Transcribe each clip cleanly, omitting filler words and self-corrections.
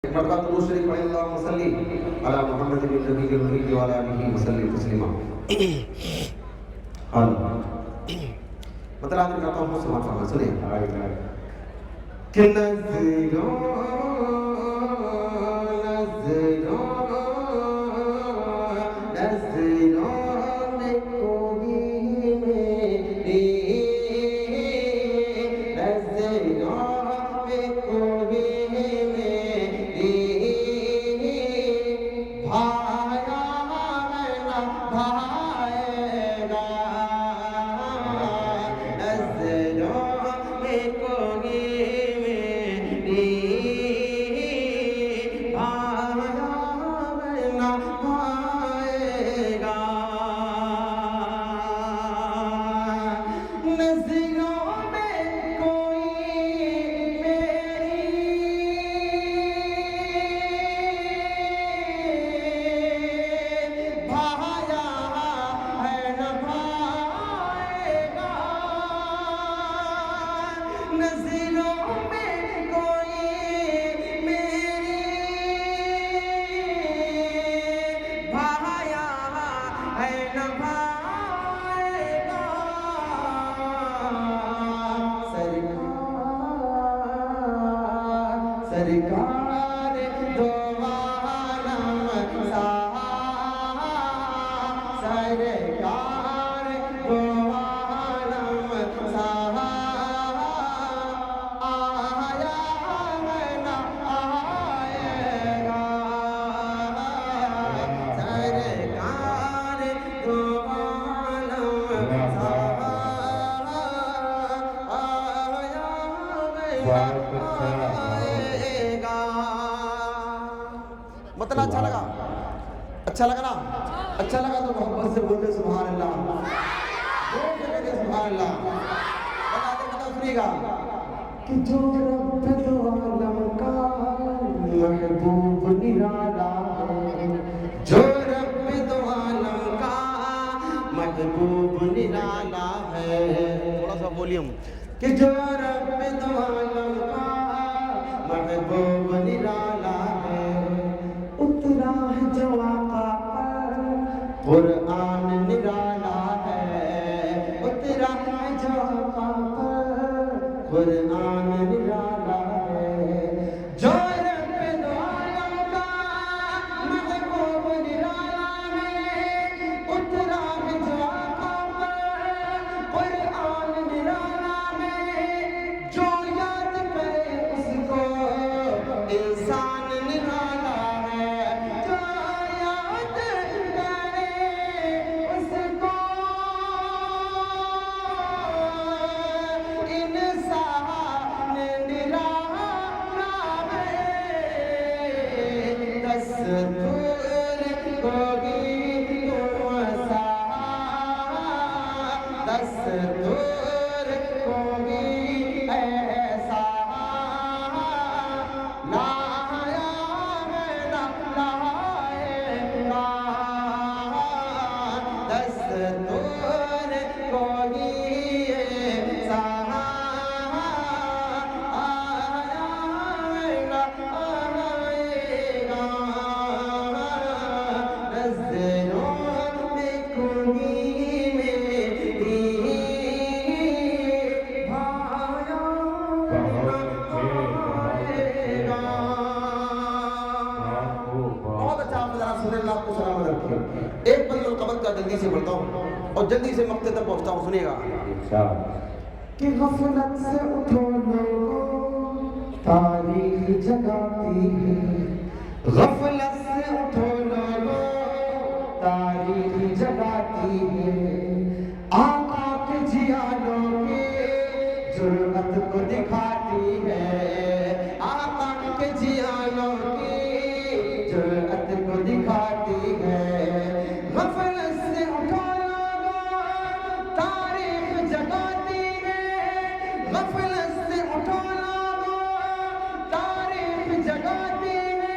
مرتبہ درود شریف پڑھیں اللہم صلی علی محمد النبی الامی وعلی آلہ وسلم تسلیما. مطلب آدمی کرتا ہوں سبحان فرما سنیں کہ نظروں نظروں نظروں میں کوئی میری نظروں میں کوئی سرکار دو عالم سرکار دو عالم آیا ہے نہ آئے گا سرکار دو عالم مطلب اچھا لگا نا اچھا لگا تو محبت سے بولتے سبحان اللہ سبحان اللہ. بتا سنیے گا کہ جو رب دو عالم کا محبوب نرالا ہے جو رب دو عالم کا محبوب نرالا ہے. تھوڑا سا والیوم کہ جو رب دو عالم کا محبوب نرالا ہے اترا ہے جو آقا پر قرآن نرالا ہے اترا ہے جو آقا پر قرآن نرالا ہے جو رب دو عالم کا محبوب نرالا ہے اترا ہے جو آقا پر قرآن نرالا ہے جو یاد کرے اس کو انسان نرالا ہے جو یاد کرے اس کو انسان نرالا ہے. دستور ہوگی وسا دستور ہوگی ایسا لایا ہے نہ لائے گا دستور ہوگی ایسا آیا ہے نہ آئے گا نظروں میں کوئی میری بھایا بہت اچھا. آپ ذرا سنیں اللہ کو سلامت رکھیں. ایک بند القبض کا جلدی سے پڑھتا ہوں اور جلدی سے مقطع تک پہنچتا ہوں. سنیے گا کہ غفلت سے اٹھو لوگوں تاریخ جگاتی ہے غفلت سے اٹھو لوگوں تاریخ جگاتی ہے آقا کے جیالوں کے جرأت کو دکھاتی ہے آقا کے جیالوں کی جرأت کو دکھاتی ہے غفلت سے اٹھو لوگوں تاریخ جگاتی ہے غفلت سے اٹھو لوگوں تاریخ جگاتی ہے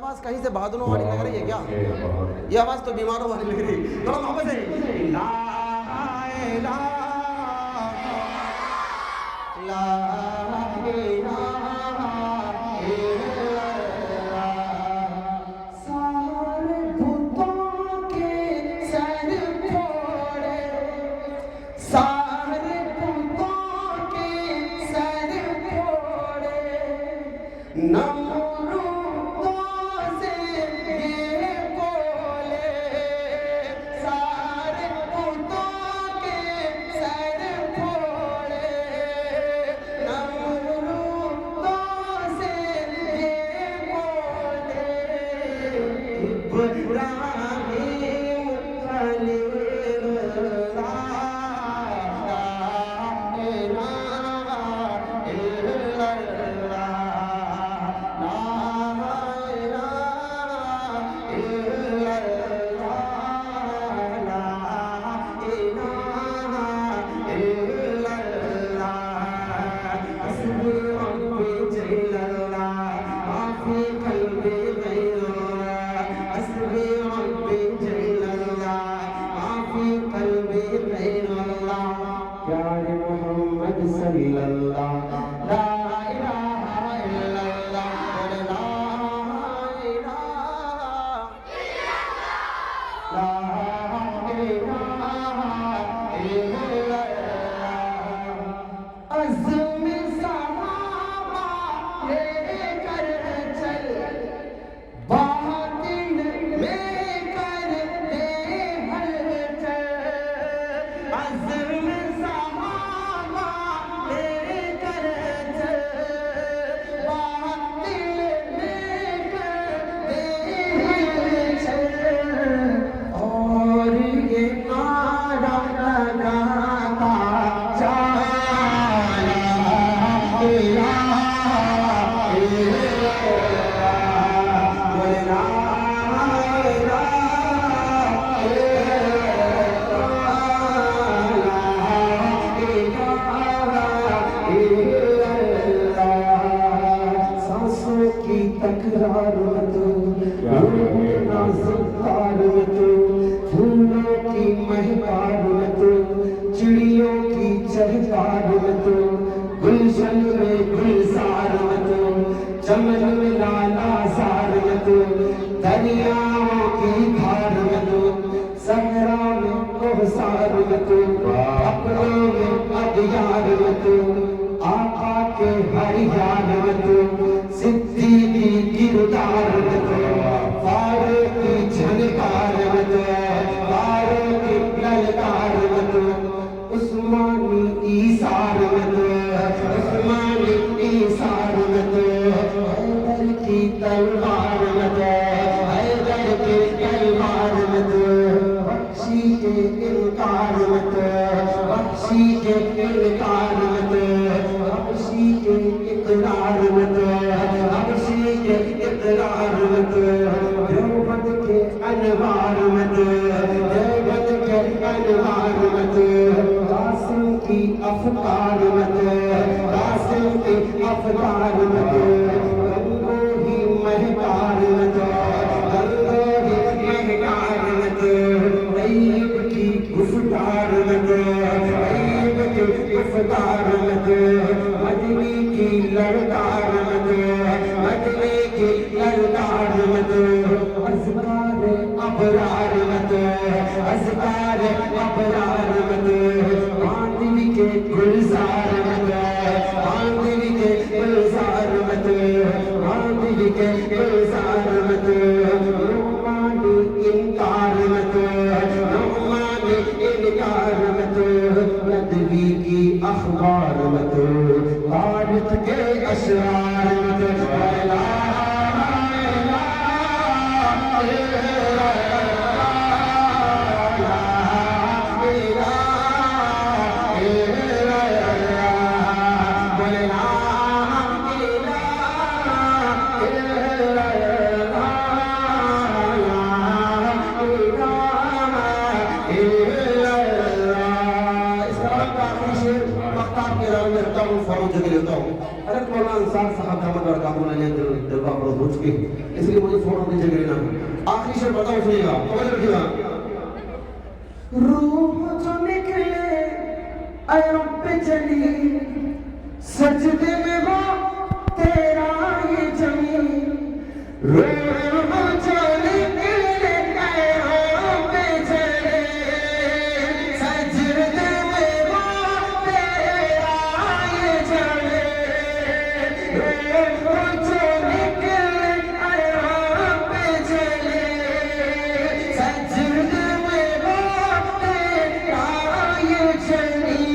آواز کہیں سے بہادروں والی لگ رہی ہے کیا؟ یہ آواز تو بیماروں والی لگ رہی ہے. تھوڑا محبت سے لا الہ لا الہ الا اللہ. سارے بتوں کے سر پھوڑے سارے بتوں کے سر پھوڑے نمرودوں سے یہ بولے سارے بتوں کے سر پھوڑے نمرودوں سے یہ بولے ابراہیم خلیل اللہ لا الہ الا اللہ لا الہ الا اللہ لا الہ الا اللہ. حسبی ربی جل اللہ ما فی قلبی غیر اللہ. حسبی ربی جل اللہ ما فی قلبی غیر اللہ. پیارے محمد صلی اللہ لا الہ الا اللہ لا الہ لا الہ الا اللہ. عزم صحابہ لے کر چل باطن میں کر دے ہلچل. عزم صحابہ لے کر چل باطن میں کر دے ہلچل. اور یہ نعرہ لگاتا چلا الہ الا اللہ لا الہ الا اللہ. سانسوں کی تکرار میں تو نازکار میں تو پھولوں کی مہکار میں تو چڑیوں کی چہکار میں تو گلشن میں گلزار میں تو چمن میں لالا زار میں تو دریاؤں کی دھار میں تو صحرا میں کوثر میں تو اپنوں میں ادیار میں تو آقا کے ہر یار میں تو صدیقی کردار میں تو فاروق کی جھنکار میں تو فاروق کی للکار میں تو عثمانی ایثار میں تو عثمانی ایثار میں تو حیدر کی تلوار میں تو حیدر کی تلوار میں تو بخشی کے انکار میں تو بخشی کے انکار میں تو بخشی کے اقرار میں تو بخشی کے اقرار میں تو دیوبند کے انوار میں تو دیوبند کے انوار میں تو قاسم کی افکار میں تو قاسم کی افکار میں تو گنگو ہی مہکار میں تو گنگو ہی مہکار میں تو غیب کی گفتار میں تو غیب کی گفتار میں تو مدنی کی لڑکار میں تو مدنی کی لڑکار میں تو اذکار ابرار میں تو اذکار ابرار میں تو باندی کے گلزار میں تو باندی کے گلزار میں تو باندی کے گلزار میں تو نعمانی انکار میں تو نعمانی انکار میں تو ندوی کی اخبار میں تو عارف کے اشعار میں تو لا الہ الا انصار صاحب دامت برکاتہ نے دل کا بڑا ہو چکے اس لیے مجھے فوراً دیجیے گا نا آخری شعر بتاؤ سنیے گا توجہ رکھیے گا روح جو نکلے اے رب جلی سجدے میں وہ تیرا یہ جمی روح جو نکلے اے رب جلی سجدے میں وہ تیرا یہ جمی روح جو نکلے اے رب جلی سجدے میں وہ تیرا یہ جمی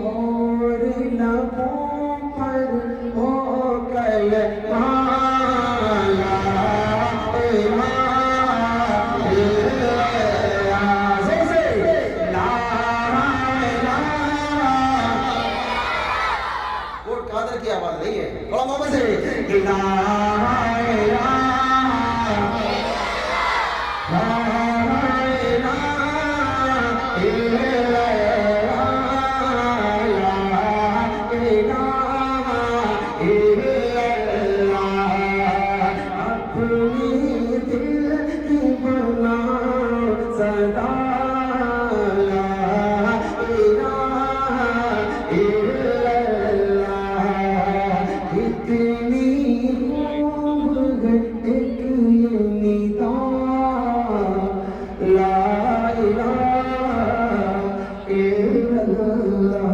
اور لبوں پر ہو کلمہ لا الہ الا اللہ سے لا الہ وہ قادر کی آواز نہیں ہے تھوڑا محمد سے لا الہ لا الہ الا اللہ